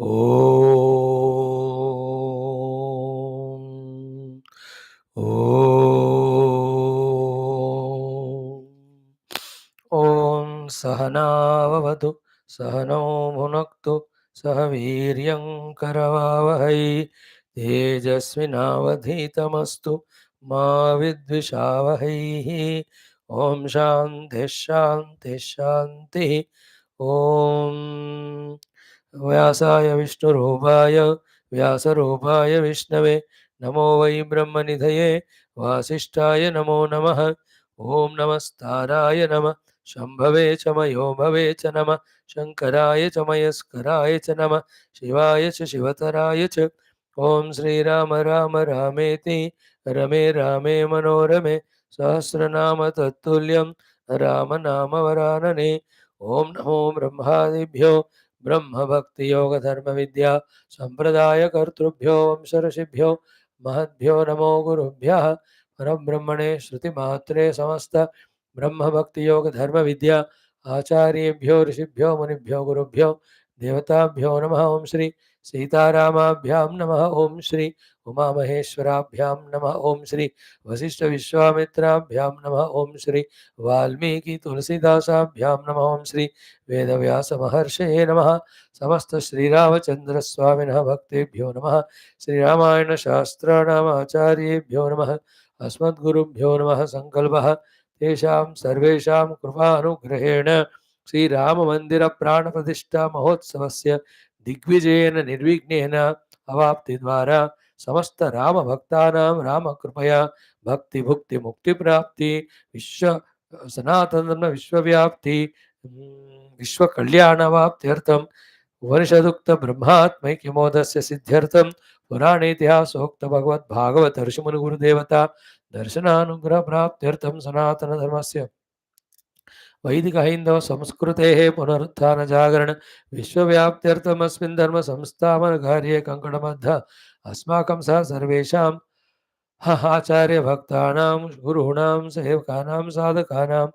Om. Om. Om Sahanavavatu Sahano Bhunaktu Sahaviryam Karavavahai Tejasvinavadhitamastu Ma Vidvishavahai. Om Shanti Shanti Shanti. Om व्यासाय विष्णुरूपाय व्यासरूपाय विष्णवे नमो वै ब्रह्मनिधये वासिष्ठाय नमो नमः। ओम नमस्ताराय नमः शंभवे च मयो भवे च नमः शंकराय च मयस्कराय च नमः शिवाय च शिवतराय च। ओम श्रीराम राम रामेति रमे रामे मनोरमे सहस्रनाम तत्तुल्यं राम नाम वरानने। ओम नमो ब्रह्मादिभ्यो ब्रह्म भक्ति योग धर्म विद्या संप्रदाय कर्तृभ्यो वंश महद्भ्यो नमो गुरुभ्यः परब्रह्मणे श्रुतिमात्रे समस्त ब्रह्म भक्ति योग धर्म विद्या आचार्येभ्यो ऋषिभ्यो मुनिभ्यो गुरुभ्यो देवताभ्यो नमः। ओम श्री सीतारामाभ्यां नमः। ओम श्री उमा महेश्वराभ्यां नमः। ओम श्री वशिष्ठ विश्वामित्राभ्यां नमः। ओम श्री वाल्मीकि तुलसीदासाभ्यां नमः। ओम श्री वेदव्यास महर्षये नमः। समस्त श्रीरामचंद्र स्वामिनः भक्तेभ्यो नमः। श्रीरामायण शास्त्राणाम् आचार्येभ्यो नमः। अस्मद्गुरुभ्यो नमः। संकल्पः तेषां सर्वेषां कृपानुग्रहेण श्रीराममन्दिर प्राणप्रतिष्ठा महोत्सवस्य दिग्विजयेन निर्विघ्नेन अवाप्तिद्वारा समस्त रामभक्तानां रामकृपया भक्तिमुक्तिप्राप्ति विश्व सनातन विश्वव्याप्ति विश्वकल्याणवाप्त्यर्थम् उपनिषदुक्त ब्रह्मात्मैक्यमोदस्य सिद्ध्यर्थं पुराणेतिहासोक्त भगवद्भागवत ऋषिमुनिगुरुदेवता दर्शनानुग्रह प्राप्त्यर्थं सनातनधर्मस्य वैदिक हैंदव संस्कृतेः पुनरुत्थान जागरण विश्वव्याप्त्यर्थम् अस्मिन् धर्म संस्थापन कार्ये कंकणबद्ध अस्माकं सह सर्वेषां आचार्य भक्तानां गुरूणां सेवकानां साधकानां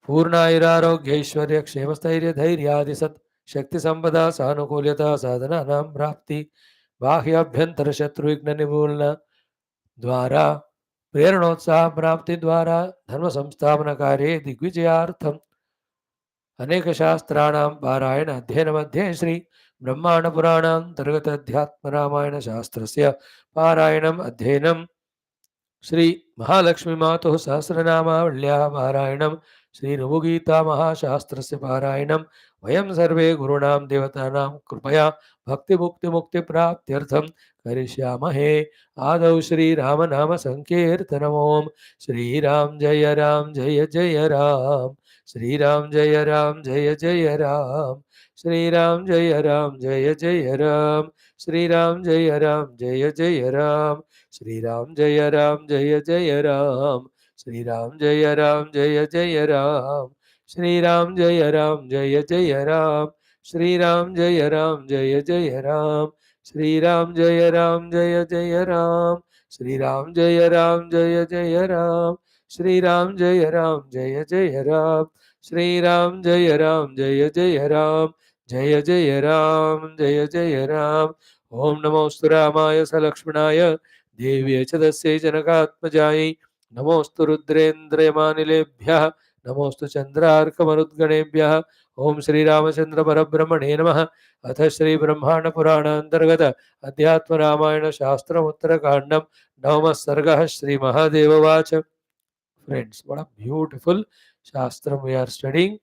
पूर्णायुरारोग्यैश्वर्य क्षेमस्थैर्य धैर्यादि सत् शक्ति संपदा सानुकूल्यता साधनानां प्राप्ति बाह्याभ्यंतर शत्रु विघ्न निमूलन द्वारा प्रेरणोत्साह प्राप्ति द्वारा धर्म संस्थापन कार्ये दिग्विजयार्थम अनेक शास्त्राणां पारायण अध्ययन मध्ये श्री ब्रह्मांड पुराणांतर्गत अध्यात्म रामायण शास्त्रस्य पारायणम् अध्ययनं श्री महालक्ष्मी मातुः सहस्रनामावल्याः पारायणं श्री ऋभुगीता महाशास्त्रस्य पारायणं वयं सर्वे गुरूणां देवतानां कृपया भक्तिमुक्तिप्राप्त्यर्थं करिष्यामहे। आदौ श्रीराम नाम संकीर्तनम्। ओम श्रीराम जय जय राम श्रीराम जय जय राम श्रीराम जय जय राम श्रीराम जय जय राम श्रीराम जय जय राम श्रीराम जय जय राम श्रीराम जय जय राम श्रीराम जय जय राम श्रीराम जय जय राम श्रीराम जय जय राम श्रीराम जय जय राम श्रीराम जय जय राम जय जय राम। ओम नमोस्तु रामाय स लक्ष्मणाय देव्यै च तस्यै जनकात्मजायै नमोस्तु रुद्रेन्द्रयमानिलेभ्यः नमोस्तु चन्द्रार्कमरुद्गणेभ्यः। ओम श्री रामचंद्र परब्रह्मणे नमः। अथ श्री ब्रह्मांड पुराणांतर्गत अध्यात्म रामायण शास्त्रमुत्तरकांडं नवमः सर्गः Shri महादेववाच। Friends, what a beautiful shastram we are studying,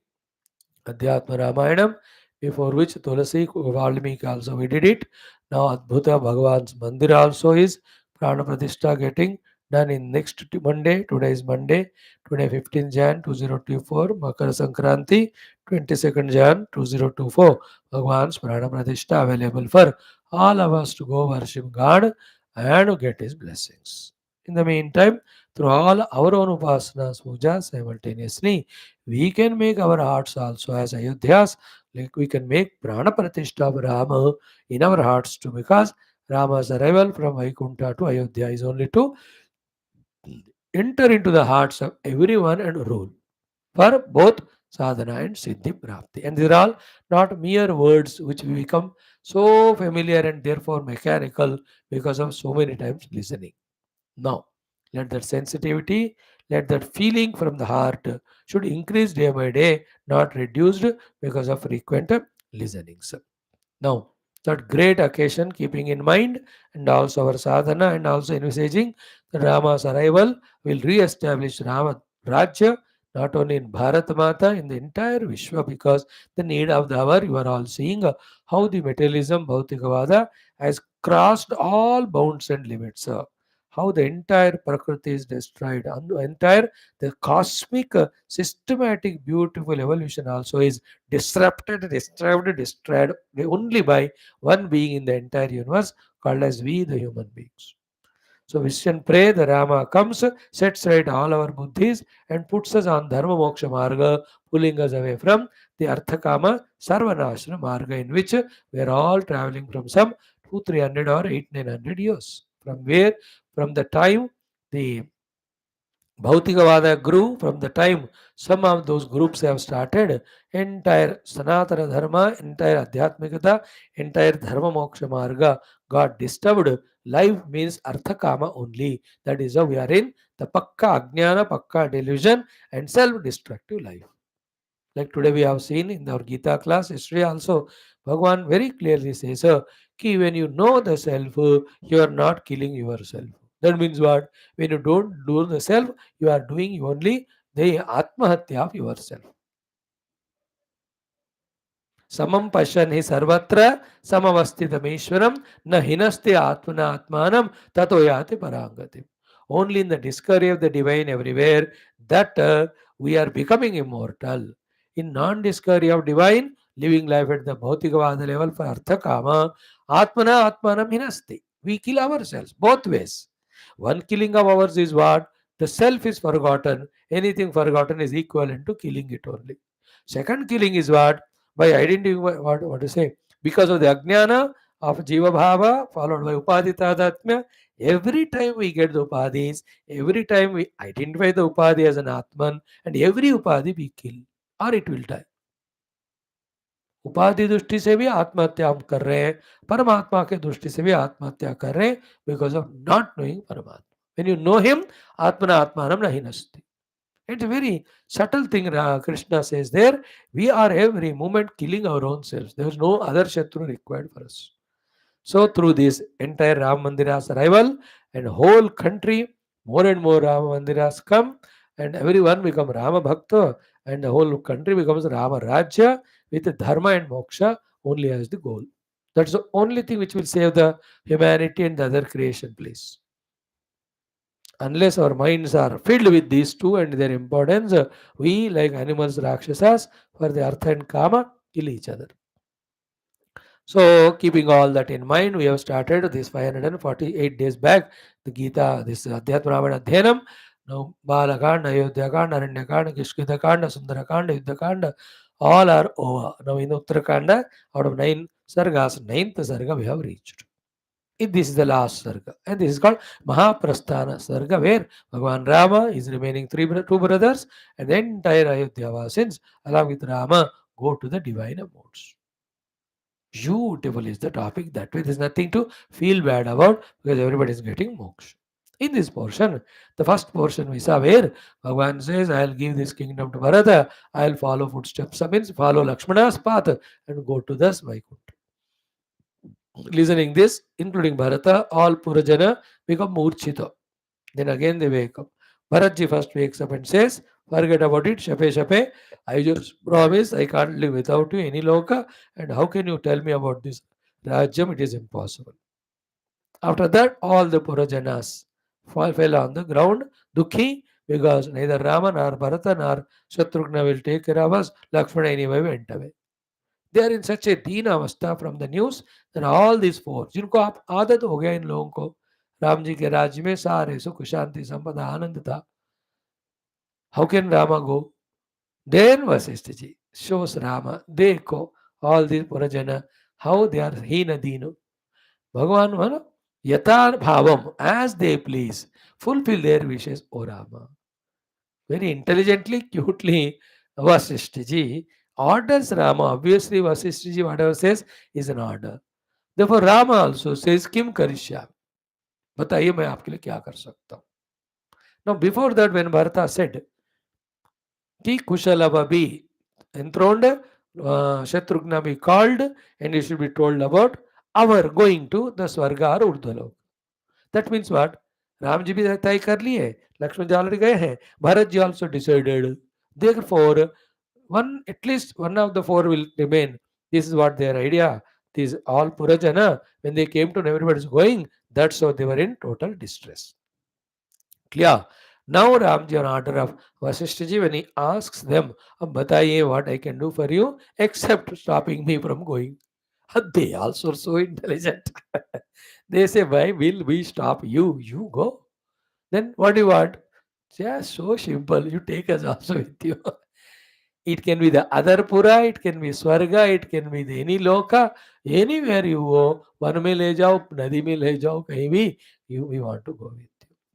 Adhyatma Ramayanam, before which Tulasi Valmiki also we did it. Now Adbhuta Bhagavan's Mandir also is Prana Pratishtha getting done in next Monday. Today is Monday, today 15 Jan 2024, Makar Sankranti 22nd Jan 2024. Bhagavan's Prana Pratishtha available for all of us to go worship God and get his blessings. In the meantime, through all our own upasanas, pujas simultaneously, we can make our hearts also as Ayodhyas, like we can make Prana Pratishtha of Rama in our hearts too, because Rama's arrival from Vaikuntha to Ayodhya is only to enter into the hearts of everyone and rule for both sadhana and siddhi prapti. And these are all not mere words which we become so familiar and therefore mechanical because of so many times listening. Now, let that sensitivity, let that feeling from the heart should increase day by day, not reduced because of frequent listenings. Now, that great occasion, keeping in mind, and also our sadhana, and also envisaging that Rama's arrival will re-establish Rama Rajya not only in Bharat Mata, in the entire Vishwa, because the need of the hour, you are all seeing how the materialism, Bhautikavada, has crossed all bounds and limits. How the entire Prakriti is destroyed, and the entire the cosmic, systematic, beautiful evolution also is destroyed only by one being in the entire universe called as we, the human beings. So wish and pray the Rama comes, sets right all our buddhis and puts us on Dharma Moksha Marga, pulling us away from the Arthakama Sarvanashra Marga, in which we are all traveling from some 200, 300 or 800, 900 years. From where? From the time the Bhautikavada grew, from the time some of those groups have started, entire Sanatana Dharma, entire Adhyatmikata, entire Dharma Moksha Marga got disturbed. Life means Arthakama only. That is how we are in the Pakka Ajnana, Pakka delusion, and self destructive life. Like today we have seen in our Gita class, history also, Bhagwan very clearly says, ki when you know the self, you are not killing yourself. That means what? When you don't do the self, you are doing only the Atmahatya of yourself. समम पश्यन् हि सर्वत्र समवस्थितमीश्वरं न हिनस्ते आत्मना आत्मानं ततो याति परांगतिम्. Only in the discovery of the divine everywhere that we are becoming immortal. In non-discovery of divine, living life at the Bhautikavada level for Artha Kama, Atmana Atmanam hinasti. We kill ourselves both ways. One killing of ours is what? The self is forgotten. Anything forgotten is equivalent to killing it only. Second killing is what? By identifying what to say, because of the ajnana of jiva bhava followed by upadhi tadatmya. Every time we get the upadhis, every time we identify the upadhi as an atman, and every upadhi we kill or it will die. उपाधि दृष्टि से भी आत्महत्या हम कर रहे हैं, परमात्मा के दृष्टि से भी आत्महत्या कर रहे हैं, बिकॉज ऑफ नॉट नोइंग परमात्मा. व्हेन यू नो हिम आत्मना आत्मानम नहीं नस्ति. It's a very subtle thing Krishna says there. We are every moment killing our own selves. There is no other Shatru required for us. So through this entire Ram Mandiras arrival and whole country, more and more Ram Mandiras come and everyone become Rama Bhakta and the whole country becomes Rama Rajya with Dharma and Moksha only as the goal. That's the only thing which will save the humanity and the other creation, please. Unless our minds are filled with these two and their importance, we, like animals, Rakshasas, for the Artha and Kama, kill each other. So, keeping all that in mind, we have started this 548 days back, the Gita, this Adhyatma Adhyanam. Now, Balakanda, Ayodhyakanda, Aranyakanda, Kishkithakanda, Sundarakanda, Yuddhakanda, all are over. Now, in Uttarakanda, out of 9 sargas, 9th sarga we have reached. This is the last sarga, and this is called Mahaprasthana sarga, where Bhagavan Rama is remaining two brothers, and the entire Ayodhya along with Rama go to the divine modes. Beautiful is the topic. That way, there's nothing to feel bad about because everybody is getting moksha. In this portion, the first portion we saw where Bhagavan says, I'll give this kingdom to Bharata, I'll follow footsteps, means follow Lakshmana's path and go to the Vaikuntha. Listening this, including Bharata, all Purajana become Murchita. Then again they wake up. Bharatji first wakes up and says, forget about it, Shape Shape. I just promise I can't live without you any loka. And how can you tell me about this Rajyam? It is impossible. After that, all the Purajanas fell on the ground, Dukhi, because neither Rama nor Bharata nor Shatrughna will take care of us. Lakshmana anyway went away. They are in such a deen अवस्था from the news that all these four जिनको आप आदत हो गया इन लोगों को राम जी के राज्य में सारे सुख शांति संपदा आनंद था. How can Rama go? Then Vasishtha ji shows Rama, देखो all these Purajana how they are hina dino. Bhagavan mano yata bhavam as they please fulfill their wishes, O Rama. Very intelligently, cutely Vasishthaji orders Rama. Obviously, Vasishthaji, whatever says, is an order. Therefore, Rama also says, Kim Karishyami. बताइए मैं आपके लिए क्या कर सकता हूँ. Now, before that, when Bharata said, Ki Kushalava be enthroned, Shatrughna be called, and you should be told about our going to the Swarga or Urdhvalok. That means what? Ram ji भी तय कर लिए, लक्ष्मण जी ऑलरेडी गए हैं, Bharat ji also decided. Therefore, at least one of the four will remain. This is what their idea. These all Purajana, when they came to know everybody is going, that's how they were in total distress. Clear? Now Ramji on order of Vasishthaji, when he asks them, अब बताइए what I can do for you except stopping me from going. They also are so intelligent. They say, why will we stop you? You go. Then what do you want? Just so simple. You take us also with you. It can be the other Pura, it can be Swarga, it can be the any Loka, anywhere you go. Wan mein le jao, nadi mein le jao, kahin bhi, we want to go with you.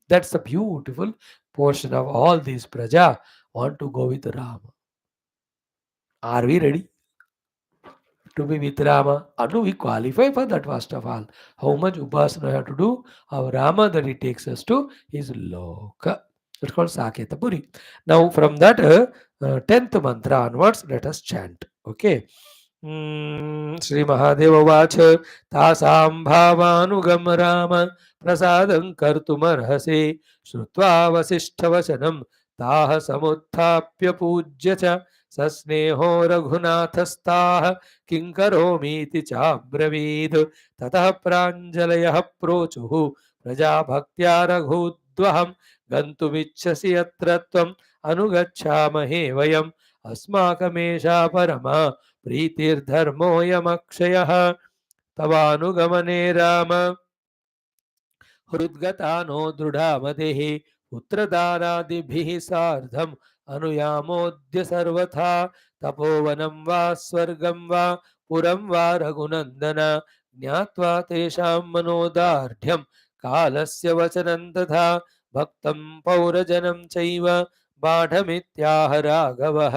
That's the beautiful portion of all these Praja want to go with Rama. Are we ready to be with Rama? Or do we qualify for that first of all? How much upasana we have to do of Rama that he takes us to his Loka. That's called Saketa Puri. Now from that 10th mantra onwards, let us chant. Okay. Sri Mahadeva Vacha Tasam Bhavanugam Rama Prasadam Kartumarhase Shrutva Vasishthavachanam Taha Samuthapya Pujyacha Sasneho Raghunathastah Kinkaromiti Chabbravid Tatah Pranjalayah Prochuhu Praja Bhaktya Raghudvaham Gantumichasi Yatratvam Anugacchamahe Vayam Asmakamesha Parama प्रीतिर्धर्मोऽयमक्षयः तवानुगमने राम हृद्गता नो दृढामतिः पुत्रदारादिभिः सार्धम् अनुयामोऽद्य सर्वथा तपोवनं वा स्वर्गं वा पुरं वा रघुनन्दन ज्ञात्वा तेषां मनोदार्ढ्यं कालस्य वचनं तथा भक्तं पौरजनं चैव बाढमित्याह राघवः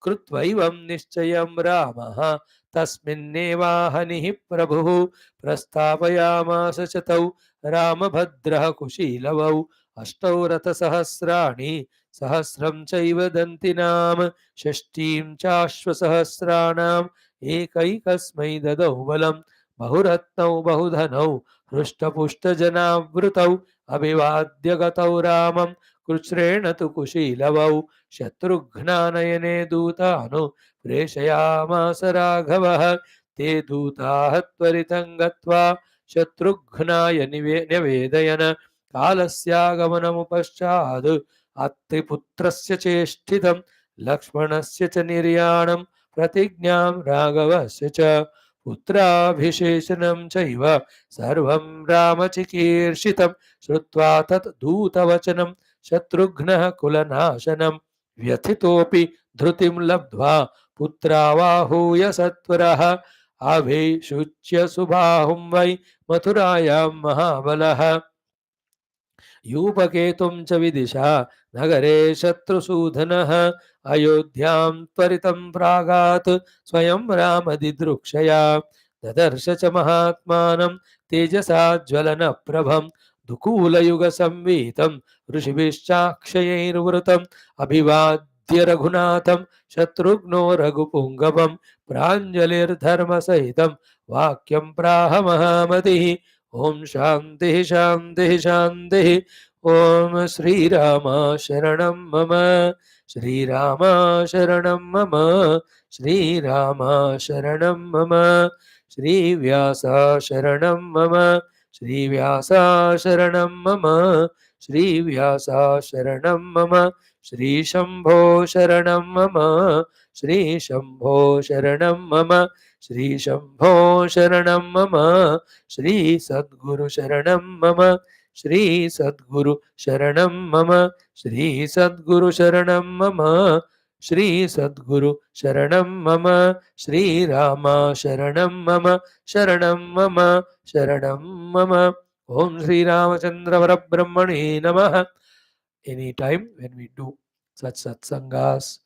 कृत्वैवं निश्चयं रामः तस्मिन्नेवाहनिः प्रभुः प्रस्थापयामास च तौ रामभद्रः कुशीलवौ अष्टौ रथसहस्राणि सहस्रं चैव दन्तिनां षष्ठीं चाश्वसहस्राणाम् एकैकस्मै ददौ बलं बहुरत्नौ बहुधनौ हृष्टपुष्टजनावृतौ अभिवाद्य गतौ रामं कृच्छ्रेण तु कुशीलवौ शत्रुघ्नानयने दूतानु प्रेषयामास राघवः ते दूताः त्वरितं गत्वा शत्रुघ्नाय निवेदयन् कालस्यागमनमुपश्चाद् अत्रिपुत्रस्य चेष्टितं लक्ष्मणस्य च निर्याणं प्रतिज्ञां राघवस्य च पुत्राभिषेचनं चैव सर्वं रामचिकीर्षितं श्रुत्वा तत् दूतवचनं शत्रुघ्नः कुलनाशनं व्यथितोऽपि धृतिं लब्ध्वा पुत्रावाहूय सत्वरः आवेशुच्य सुबाहुं वै मथुरायां महाबलः यूपकेतुं च विदिशा नगरे शत्रुसूदनः अयोध्यां त्वरितं प्रागात् स्वयं रामदिदृक्षया ददर्श च महात्मानं तेजसा ज्वलनप्रभं दुकूलयुगसंवीतं ऋषिभिश्चाक्षयैर्वृतम् अभिवाद्य रघुनाथं शत्रुघ्नो रघुपुङ्गवं प्राञ्जलिर्धर्मसहितं वाक्यं प्राह महामतिः ओम शांति शांति शांति. ओम श्रीराम शरणं मम श्रीराम शरणं मम श्रीराम शरणं मम श्रीव्यास शरणं मम श्रीव्यास शरणं मम श्रीव्यास शरणं मम श्रीशंभो शरणं मम श्रीशंभो शरणं मम श्रीशंभो शरणं मम श्री सद्गुरु शरणं मम श्री सद्गुरु शरणं मम श्री सद्गुरु शरणं मम श्री सद्गुरु शरणं मम श्रीराम शरणं मम शरणं मम शरणं मम. ओम श्री रामचंद्र परब्रह्मणे नमः. Anytime when we do such satsangas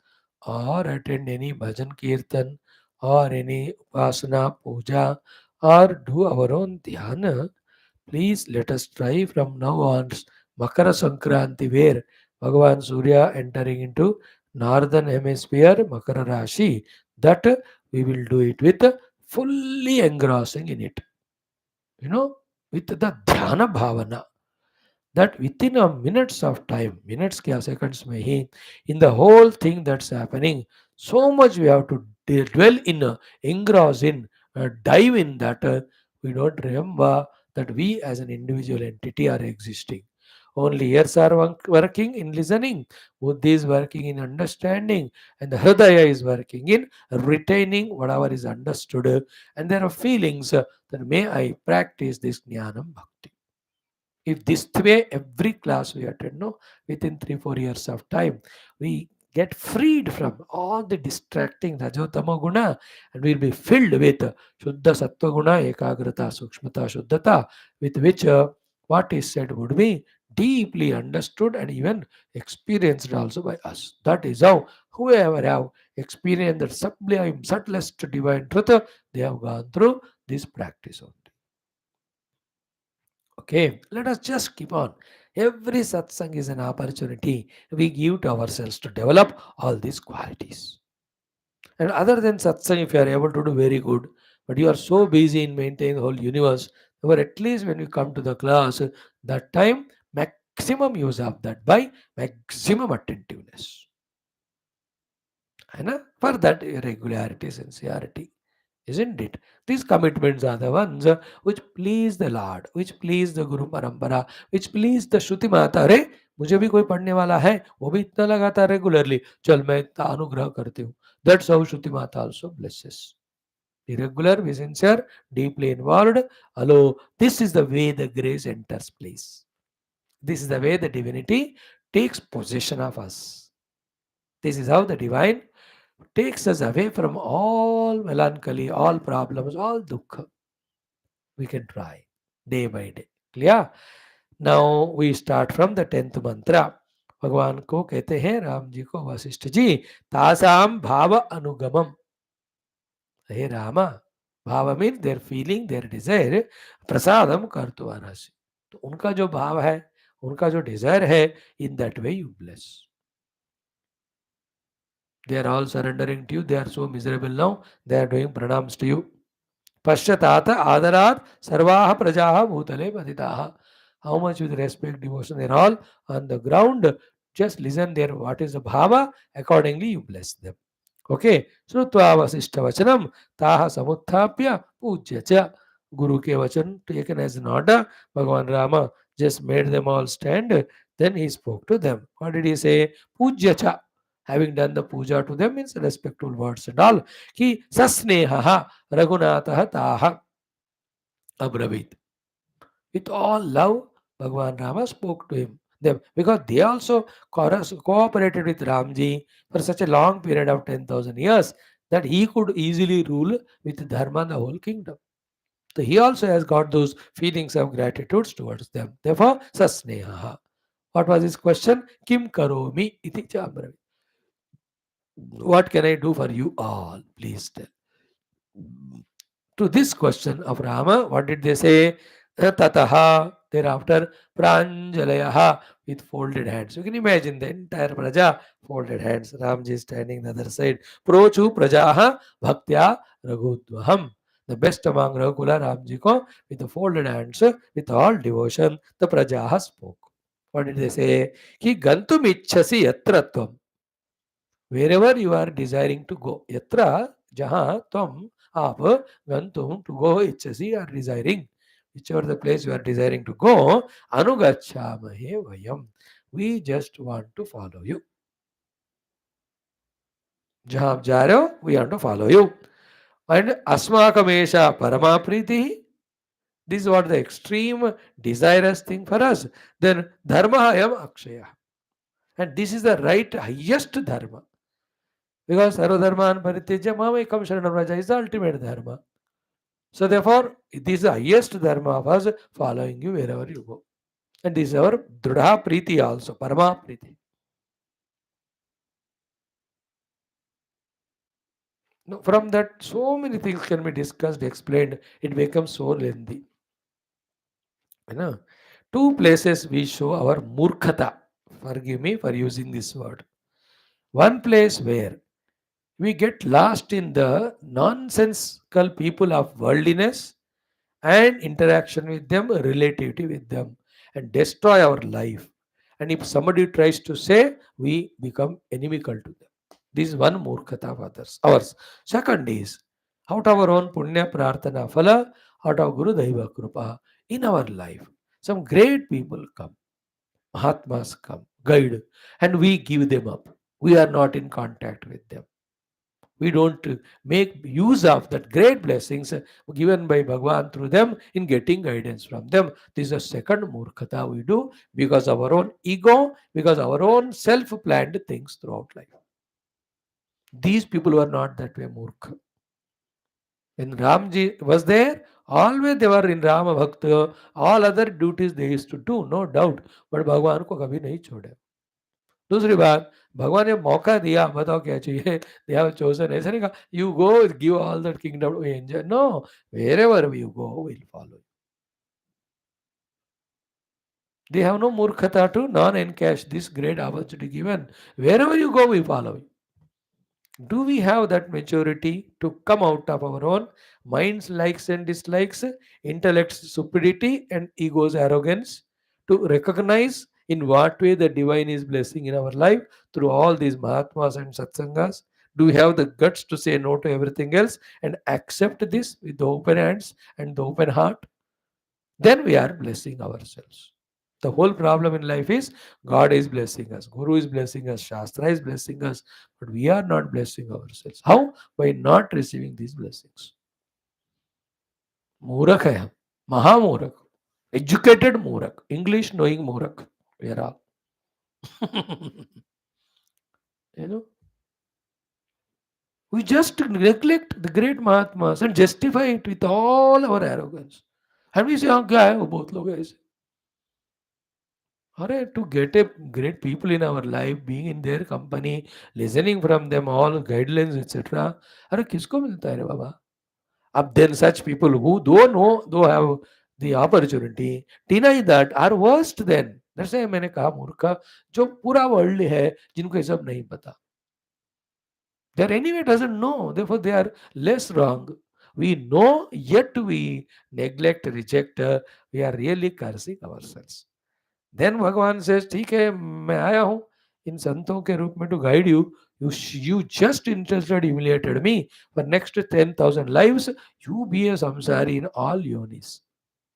or attend any bhajan kirtan or any upasana puja or do our own dhyana, please let us try from now on Makara Sankranti, where Bhagavan Surya entering into northern hemisphere Makara Rashi, that we will do it with fully engrossing in it, you know, with the dhyana bhavana, that within a minutes of time, minutes kya seconds mein hi, in the whole thing that's happening, so much we have to dwell in, engross in, dive in that we don't remember that we as an individual entity are existing. Only ears are working in listening, buddhi is working in understanding, and the hridaya is working in retaining whatever is understood, and there are feelings that may I practice this jnanam bhakti. If this way every class we attend, no, within 3 4 years of time, we get freed from all the distracting rajotama guna, and we'll be filled with shuddha sattva guna, ekagrata, sukshmata, shuddhata, with which what is said would be deeply understood and even experienced also by us. That is how whoever have experienced the sublime, subtlest divine truth, they have gone through this practice only. Okay, let us just keep on. Every satsang is an opportunity we give to ourselves to develop all these qualities. And other than satsang, if you are able to do very good, but you are so busy in maintaining the whole universe, or at least when you come to the class, that time maximum use of that by maximum attentiveness. And for that regularity, sincerity. Isn't it? These commitments are the ones which please the Lord, which please the Guru Parampara, which please the Shruti Mata. अरे मुझे भी कोई पढ़ने वाला है, वो भी इतना लगातार रेगुलरली, चल मैं इतना अनुग्रह करती हूँ. That's how Shruti Mata also blesses. Be regular, be sincere, deeply involved. Hello, this is the way the grace enters place. This is the way the divinity takes possession of us. This is how the divine takes us away from all melancholy, all problems, all dukkha. We can try day by day. Clear? Now we start from the 10th mantra. भगवान को कहते हैं राम जी को वशिष्ठ जी तासाम भाव अनुगमम. हे Rama, bhava mean their feeling their desire prasadam कर तो आनासी. तो उनका जो भाव है, उनका जो डिजायर है, in that way you bless. They are all surrendering to you. They are so miserable now. They are doing pranams to you. Pashchatat adarat sarvaha prajaha bhutale patitaha. How much with respect, devotion, they are all on the ground. Just listen there. What is the bhava? Accordingly, you bless them. Okay. Srutva vasishta vachanam taha samuthapya pujya cha. Guru ke vachan taken as an order. Bhagavan Rama just made them all stand. Then he spoke to them. What did he say? Pujya cha. Having done the puja to them means respectful words and all. Ki sasneha raghunatah taha abravit. With all love, Bhagavan Rama spoke to them because they also cooperated with Ramji for such a long period of 10,000 years that he could easily rule with Dharma the whole kingdom. So he also has got those feelings of gratitude towards them. Therefore, sasneha. What was his question? Kim karomi iti cha abravit. What can I do for you all? Please tell. To this question of Rama, what did they say? Tataha, thereafter, Pranjalayaha, with folded hands. You can imagine the entire Praja, folded hands. Ramji is standing on the other side. Prochu Prajaha, Bhaktya Raghudvaham. The best among Raghukula, Ramji ko, with the folded hands, with all devotion, the Prajaha spoke. What did they say? Ki gantum ichhasi yatratvam. Wherever you are desiring to go, yatra jaha tvam आप गंतुम to go इच्छसि or desiring, whichever the place you are desiring to go, anugacchamahe vayam. We just want to follow you. जहां आप जा रहे हो, we want to follow you. And asmakamesha parama priti. This is what the extreme desirous thing for us. Then dharma ayam akshaya. And this is the right highest dharma. Because sarvadharman parityaja mamekam sharanam raja is the ultimate dharma. So therefore, this is the highest dharma of us following you wherever you go. And this is our Dhrudha Priti also, Parama Priti. No, from that, so many things can be discussed, explained. It becomes so lengthy. You know, two places we show our murkhata. Forgive me for using this word. One place where we get lost in the nonsensical people of worldliness and interaction with them, relativity with them, and destroy our life. And if somebody tries to say, we become inimical to them. This is one murkhata of others. Ours. Second is out of our own punya prarthana phala, out of Guru Daiva Krupa in our life. Some great people come, Mahatmas come, guide, and we give them up. We are not in contact with them. We don't make use of that great blessings given by Bhagwan through them in getting guidance from them. This is a second murkhata we do because of our own ego, because our own self-planned things throughout life. These people were not that way murkha. When Ramji was there, always they were in Rama Bhakta, all other duties they used to do, no doubt. But Bhagwan को कभी नहीं छोड़े. दूसरी बात, भगवान ने मौका दिया, बताओ क्या चाहिए? दे हैव चोजन, ऐसा नहीं कहा you go give all that kingdom we enjoy. No, wherever you go will follow. They have no murkhata to non-encash this great opportunity given. Wherever you go, we follow you. Do we have that maturity to come out of our own minds, likes and dislikes, intellect's stupidity, and ego's arrogance to recognize in what way the divine is blessing in our life through all these Mahatmas and Satsangas? Do we have the guts to say no to everything else and accept this with the open hands and the open heart? Then we are blessing ourselves. The whole problem in life is God is blessing us, Guru is blessing us, Shastra is blessing us, but we are not blessing ourselves. How? By not receiving these blessings. Murak hai hum, Mahamurak, educated Murak, English knowing Murak. We are all. you know, we just neglect the great Mahatmas and justify it with all our arrogance. And we say, हाँ क्या है वो बहुत लोग ऐसे. Alright, to get a great people in our life, being in their company, listening from them all guidelines, etc. अरे किसको मिलता है रे बाबा? अब then such people who don't know, though have the opportunity, deny that are worst then. That's why मैंने कहा मूर्खा जो पूरा वर्ल्ड है जिनको ये सब नहीं पता. They are anyway doesn't know, therefore they are less wrong. We know yet we neglect, reject. We are really cursing ourselves. Then भगवान से ठीक है मैं आया हूं इन संतों के रूप में to guide you. You just interested humiliated me for next 10,000 lives. You be a sansari in all yonis.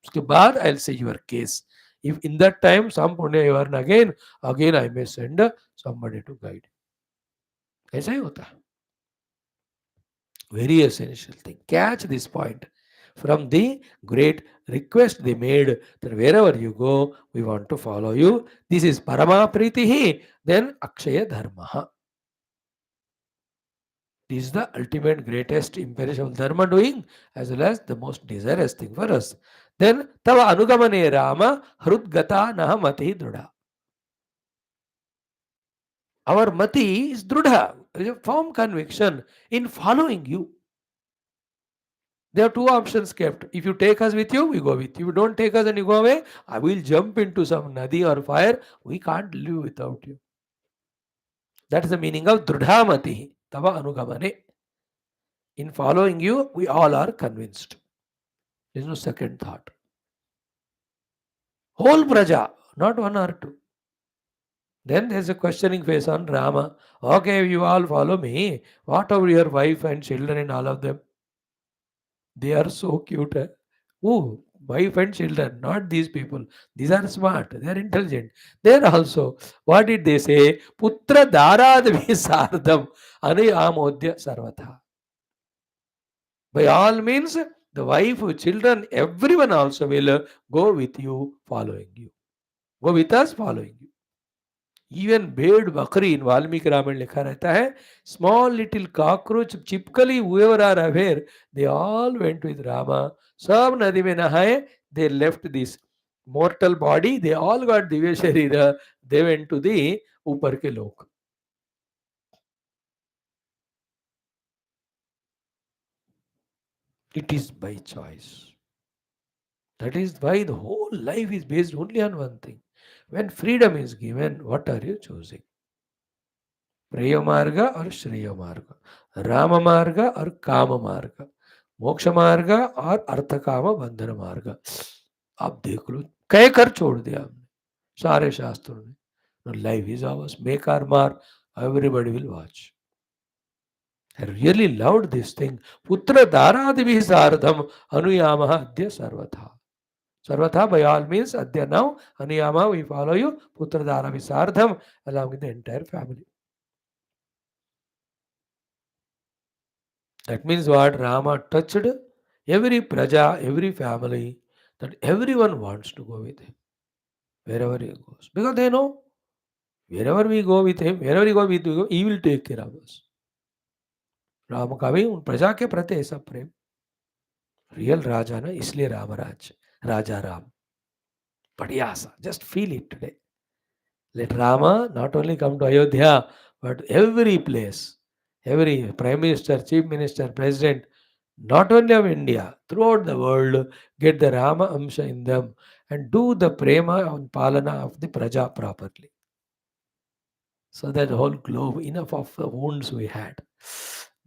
उसके बाद I will see your case. If in that time some punya you earn again I may send somebody to guide. ऐसा ही होता है. Very essential thing. Catch this point from the great request they made that wherever you go, we want to follow you. This is Parama Pritihi, then Akshaya Dharma. This is the ultimate greatest imperishable dharma doing as well as the most desirous thing for us. Then Tava Anugamane Rama Hrudgata Naha Mati Drudha. Our mati is drudha, a firm conviction in following you. There are two options kept. If you take us with you, we go with you. If you don't take us and you go away, I will jump into some nadi or fire. We can't live without you. That is the meaning of drudhamati, tava anugamane. In following you, we all are convinced. There is no second thought. Whole praja, not one or two. Then there's a questioning face on Rama. Okay, you all follow me. What about your wife and children and all of them? They are so cute. Oh, wife and children, not these people. These are smart. They are intelligent. They are also, what did they say? Putra dharadvi sardam anayamodhya sarvatha. By all means, the wife, children, everyone also will go with you, following you. Go with us, following you. Even bird bakri in Valmiki Ramayana लिखा रहता है, small little cockroach, typically whoever are aware, they all went with Rama. सब नदी में नहाए, they left this mortal body, they all got Divya शरीर, they went to the ऊपर के लोक. It is by choice. That is why the whole life is based only on one thing. When freedom is given, what are you choosing? Preya marga or Shreya marga? Rama marga or Kama marga? मोक्ष मार्ग और अर्थ काम बंधन मार्ग. आप देख लो, कह कर छोड़ दिया हमने सारे शास्त्रों ने. Life is ours, make our मार, everybody will watch. I really loved this thing. Putra dharadibhi sardham anuyamaha adya sarvatha. Sarvatha by all means adya now, anuyama we follow you, putra dharadibhi sardham along with the entire family. That means what? Rama touched every praja, every family, that everyone wants to go with him wherever he goes. Because they know wherever we go with him, wherever we go with him, he will take care of us. Ram का भी उन प्रजा के प्रति ऐसा प्रेम. Real राजा ना, इसलिए रामराज, राजा राम. बढ़िया सा, just feel it today. Let Rama not only come to Ayodhya, but every place, every prime minister, chief minister, president, not only of India, throughout the world, get the Rama Amsha in them and do the prema and palana of the praja properly. So that the whole globe, enough of the wounds we had.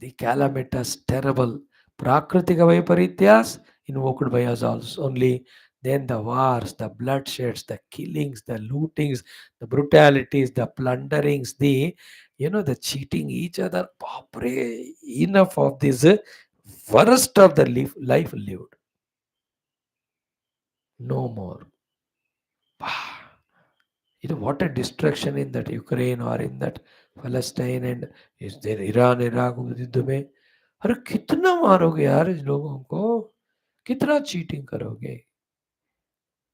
The calamitous, terrible, prakritika vaiparityas invoked by us also only. Then the wars, the bloodsheds, the killings, the lootings, the brutalities, the plunderings, the cheating each other. Bapre, enough of this worst of the life lived. No more. What a destruction in that Ukraine or in that Palestine and is there Iran, Iraq युद्ध में. अरे कितना मारोगे यार इस लोगों को, कितना चीटिंग करोगे,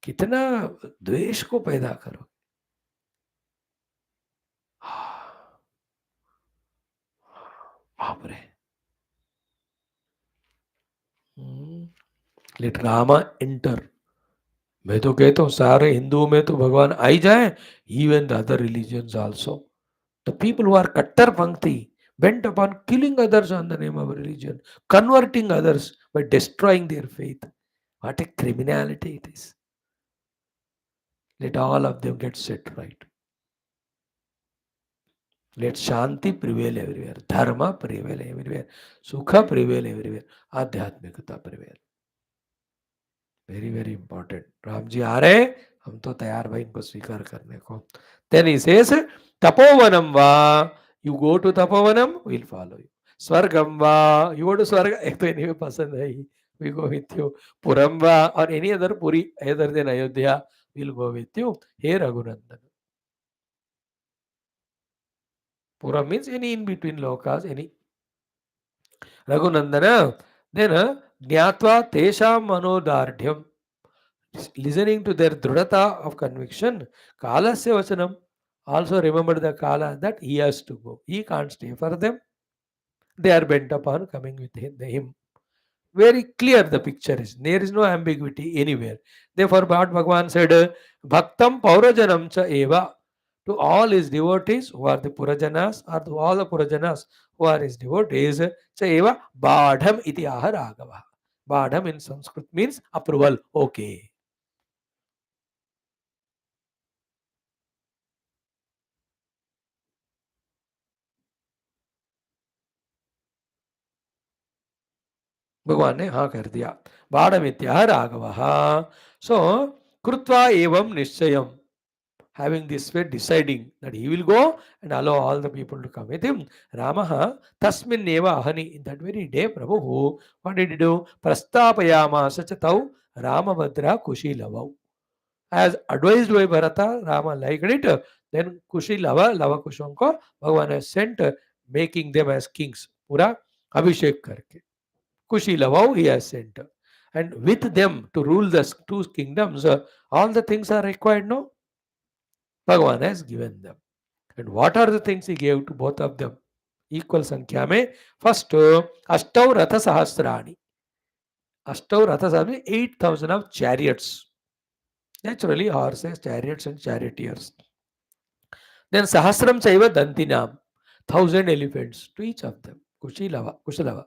कितना द्वेष को पैदा करोगे. बाप रे. Let Rama enter. मैं तो कहता हूँ सारे हिंदुओं में तो भगवान आ ही जाए, even the other religions also. The people who are Kattar Pankti bent upon killing others on the name of religion, converting others by destroying their faith. What a criminality it is. Let all of them get set right. Let Shanti prevail everywhere, Dharma prevail everywhere, Sukha prevail everywhere, Adhyatmikata prevail. Very, very important. Ram ji आ रहे, हम तो तैयार भाई इनको स्वीकार करने को. Then he says, तपोवनम वा, you go to Tapovanam, we'll follow you. स्वर्गम वा, you go to स्वर्ग, एक तो इन्हें पसंद है ही, we go with you. पुरम वा, or any other Puri, other than Ayodhya, we'll go with you. Hey Raghunandan. Puram means any in between lokas, any. Raghunandana, then Jnatva Tesham Manodardhyam. Listening to their dhrudata of conviction, Kalasya Vachanam, also remember the Kala that he has to go. He can't stay for them. They are bent upon coming with him. Very clear the picture is. There is no ambiguity anywhere. Therefore, what Bhagavan said, Bhaktam Paurajanam cha eva. To all his devotees who are the Purajanas, or to all the Purajanas who are his devotees, cha eva Badham iti aha Raghava. Badham in Sanskrit means approval. Okay. भगवान ने हाँ कर दिया. बाढ़मित्या Raghav. So कृत्वा एवं निश्चयम, having this way deciding that he will go and allow all the people to come with him. Ramaha tasmin eva ahani, in that very day Prabhu, what did he do? Prastapayamasa cha tau Ramabhadra Kushilava. As advised by Bharata, Rama liked it. Then Kushilava, Lava Kushanko, Bhagavan has sent, making them as kings. Pura Abhishek karke. Kushilavau he has sent. And with them to rule the two kingdoms, all the things are required, no? Bhagavan has given them. And what are the things he gave to both of them? Equal Sankhya mein. First, Ashtav Ratha Sahasrani. Ashtav Ratha Sahasrani, 8,000 of chariots. Naturally, horses, chariots, and charioteers. Then Sahasram Chaiva Dantinam, 1,000 elephants to each of them. Kushalava.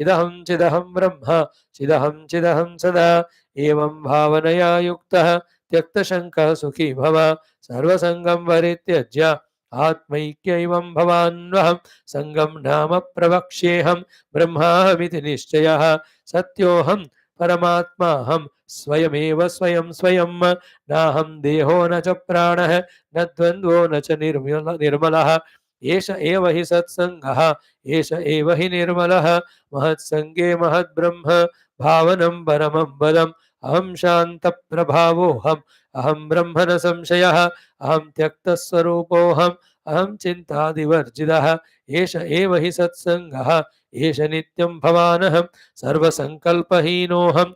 चिदहं चिदहं ब्रह्म चिदहं चिदहं सदा एवं भावनया युक्तः त्यक्तशङ्कः सुखी भव सर्वसङ्गं परित्यज्य आत्मैक्यैवं भवान्वहं सङ्गं नाम प्रवक्ष्येऽहं ब्रह्माहमिति निश्चयः सत्योऽहं परमात्माहं स्वयमेव स्वयं स्वयं नाहं देहो न च प्राणः न द्वन्द्वो न च निर्मलः एष एव हि सत्सङ्गः एष एव हि निर्मलः महत्सङ्गे महद्ब्रह्म भावनं परमं पदम् अहं शान्तप्रभावोऽहम् अहं ब्रह्म न संशयः अहं त्यक्तस्वरूपोऽहम् अहं चिन्तादिवर्जितः एष एव हि सत्सङ्गः एष नित्यं भवानहं सर्वसङ्कल्पहीनोऽहं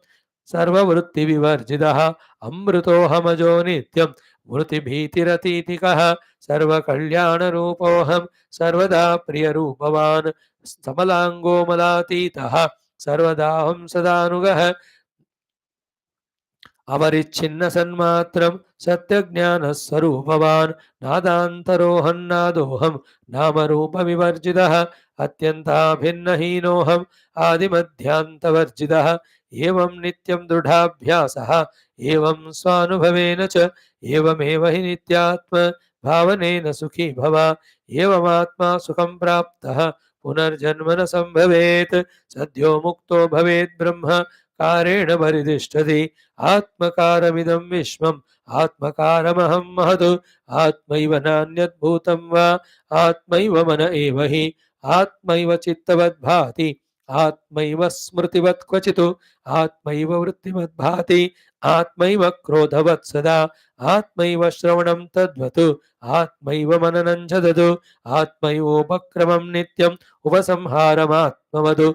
सर्ववृत्तिविवर्जितः अमृतोऽहमजो नित्यं मृतिभीतिरतीतिकः सर्वकल्याणरूपोऽहं सर्वदा प्रियरूपवान् समलाङ्गोमलातीतः सर्वदाहं सदानुगः अवरिच्छिन्न सन्मात्रं सत्यज्ञानस्वरूपवान् नादान्तरोऽहन्नादोऽहं नामरूपविवर्जितः अत्यन्ताभिन्नहीनोऽहम् आदिमध्यान्तवर्जितः एवं नित्यं दृढाभ्यासः एवं स्वानुभवेन च एवमेव हि नित्यात्म भावनेन सुखी भव एवमात्मा सुखं प्राप्तः पुनर्जन्म न संभवेत् सद्यो मुक्तो भवेत् ब्रह्म कारेण परितिष्ठति आत्मकारमिदं विश्वम् आत्मकारमहं महत् आत्मैव नान्यद्भूतं वा आत्मैव मन एव हि आत्मैव चित्तवद्भाति आत्मैव स्मृतिवत् क्वचित् आत्मैव वृत्तिवद्भाति आत्मैव क्रोधवत् सदा आत्मैव श्रवणं तद्वत् आत्मैव मननं च ददु आत्मैवोपक्रमं नित्यम् उपसंहारमात्मवदु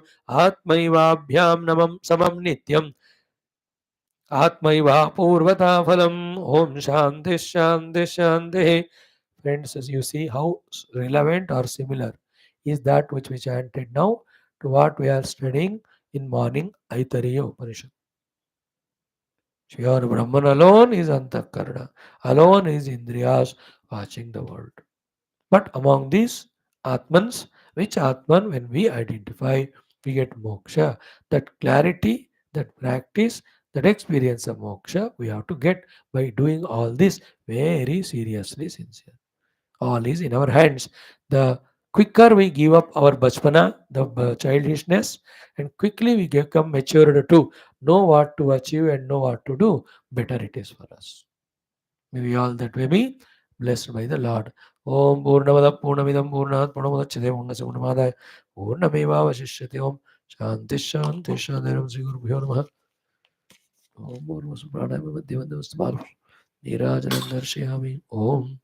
आत्मैवाभ्यां नमं समं नित्यम् आत्मैवापूर्वता फलम् Om Shanti Shanti Shanti. Friends, as you see how relevant or similar is that which we chanted now to what we are studying in morning Aitariya Upanishad. Pure Brahman alone is Antakarana, alone is Indriyas watching the world. But among these Atmans, which Atman, when we identify, we get moksha. That clarity, that practice, that experience of moksha, we have to get by doing all this very seriously, sincere. All is in our hands. The quicker we give up our bachpana, the childishness, and quickly we become matured to know what to achieve and know what to do, better it is for us. May we all that way be blessed by the Lord. Om Purnamada Purnamidam Purnat Purnamudachyate Purnasya Purnamadaya Purnamevavashishyate Om Shanti Shanti Shanti Ram Sri Gurubhyo Namaha. Om Purvasu Pranayama Madhyavandavastamal Nirajanam Darshayami Om.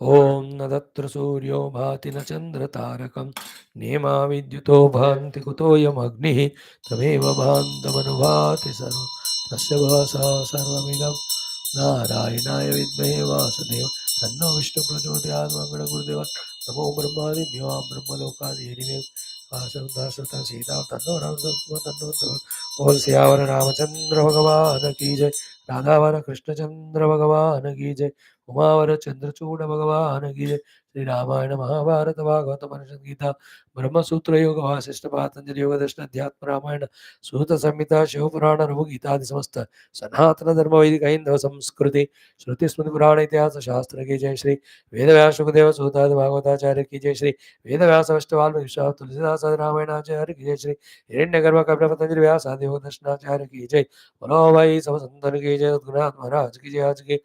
ॐ न तत्र सूर्यो भाति न चन्द्रतारकं नेमा विद्युतो भान्ति कुतोऽयमग्निः तमेव भान्तमनुभाति सर्वं तस्य भासा सर्वमिदं नारायणाय विद्महे वासुदेव तन्नो विष्णु प्रचोदयात् मङ्गलगुरुदेव नमो ब्रह्मादिभ्यो ब्रह्मलोकादिदेव वासुदेव सीता तन्नो राम तन्नो बोल सियावर रामचंद्र भगवान की जय राधावर कृष्णचंद्र भगवान की जय उमावर चंद्रचूड़ भगवान की जय श्री रामायण महाभारत भागवत उपनिषद गीता ब्रह्मसूत्र योग वासिष्ठ पातंजलि योग दर्शन अध्यात्म रामायण सूत संहिता शिव पुराण रघु गीतादि समस्त सनातन धर्म वैदिक हिंदव संस्कृति श्रुति स्मृति पुराण इतिहास शास्त्र की जय श्री वेद व्यास सुखदेव सूतादि भागवताचार्य की जय श्री वेद व्यास वशिष्ठ वाल्मीकि विश्वास तुलसीदास रामायणाचार्य की जय श्री हिरण्यगर्भ कपिल पतंजलि व्यास आदि योग दर्शनाचार्य की जय बोलो भाई सब संतन की जय सद्गुरुनाथ महाराज की जय आज की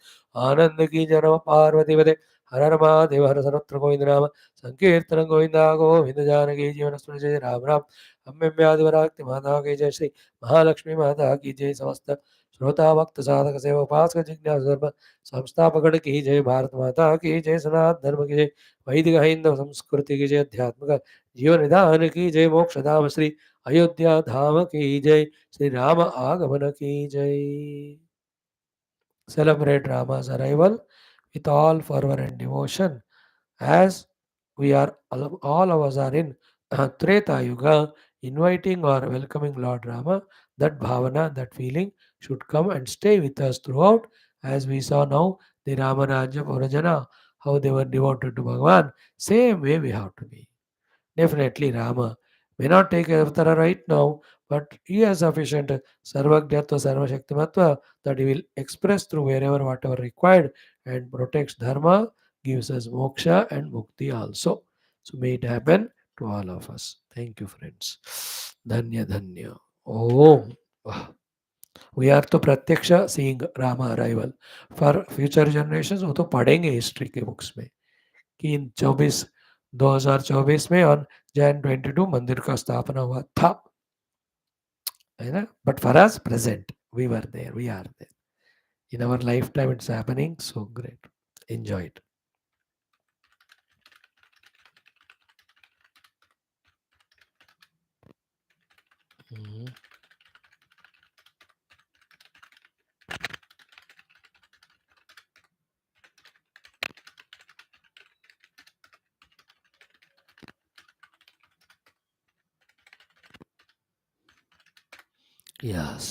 आनंद की जन्म पार्वती पदे हर हर महादेव हर सर्वत्र गोविंद नाम संकीर्तन गोविंदा गोविंद जानकी जीवन स्मृति जय राम राम अम्बे व्याधिवराक्ति माता की जय श्री महालक्ष्मी माता की जय समस्त श्रोता भक्त साधक सेवा उपासक जिज्ञास धर्म संस्थापक की जय भारत माता की जय सनातन धर्म की जय वैदिक हिंदू संस्कृति की जय अध्यात्म जीवन निधान की जय मोक्ष धाम श्री अयोध्या धाम की जय श्री राम आगमन की जय. Celebrate Rama's arrival with all fervor and devotion as we are all of us are in Treta Yuga. inviting or welcoming Lord Rama, that bhavana, that feeling should come and stay with us throughout. As we saw now, the Ramarajya Purajana, how they were devoted to Bhagavan, same way we have to be. Definitely Rama may not take Avatara right now, but he has sufficient Sarvajñatva, Sarvashaktimatva that he will express through wherever, whatever required, and protects Dharma, gives us moksha and mukti also. So may it happen to all of us. Thank you, friends. Dhanya Dhanya. Oh, we are to pratyaksha seeing Rama arrival. For future generations, वो तो पढ़ेंगे history के books में कि इन 2024 में on Jain 22 मंदिर का स्थापना हुआ था, है ना? But for us present we were there, we are there in our life time. It's happening so great. Enjoy it. Yes.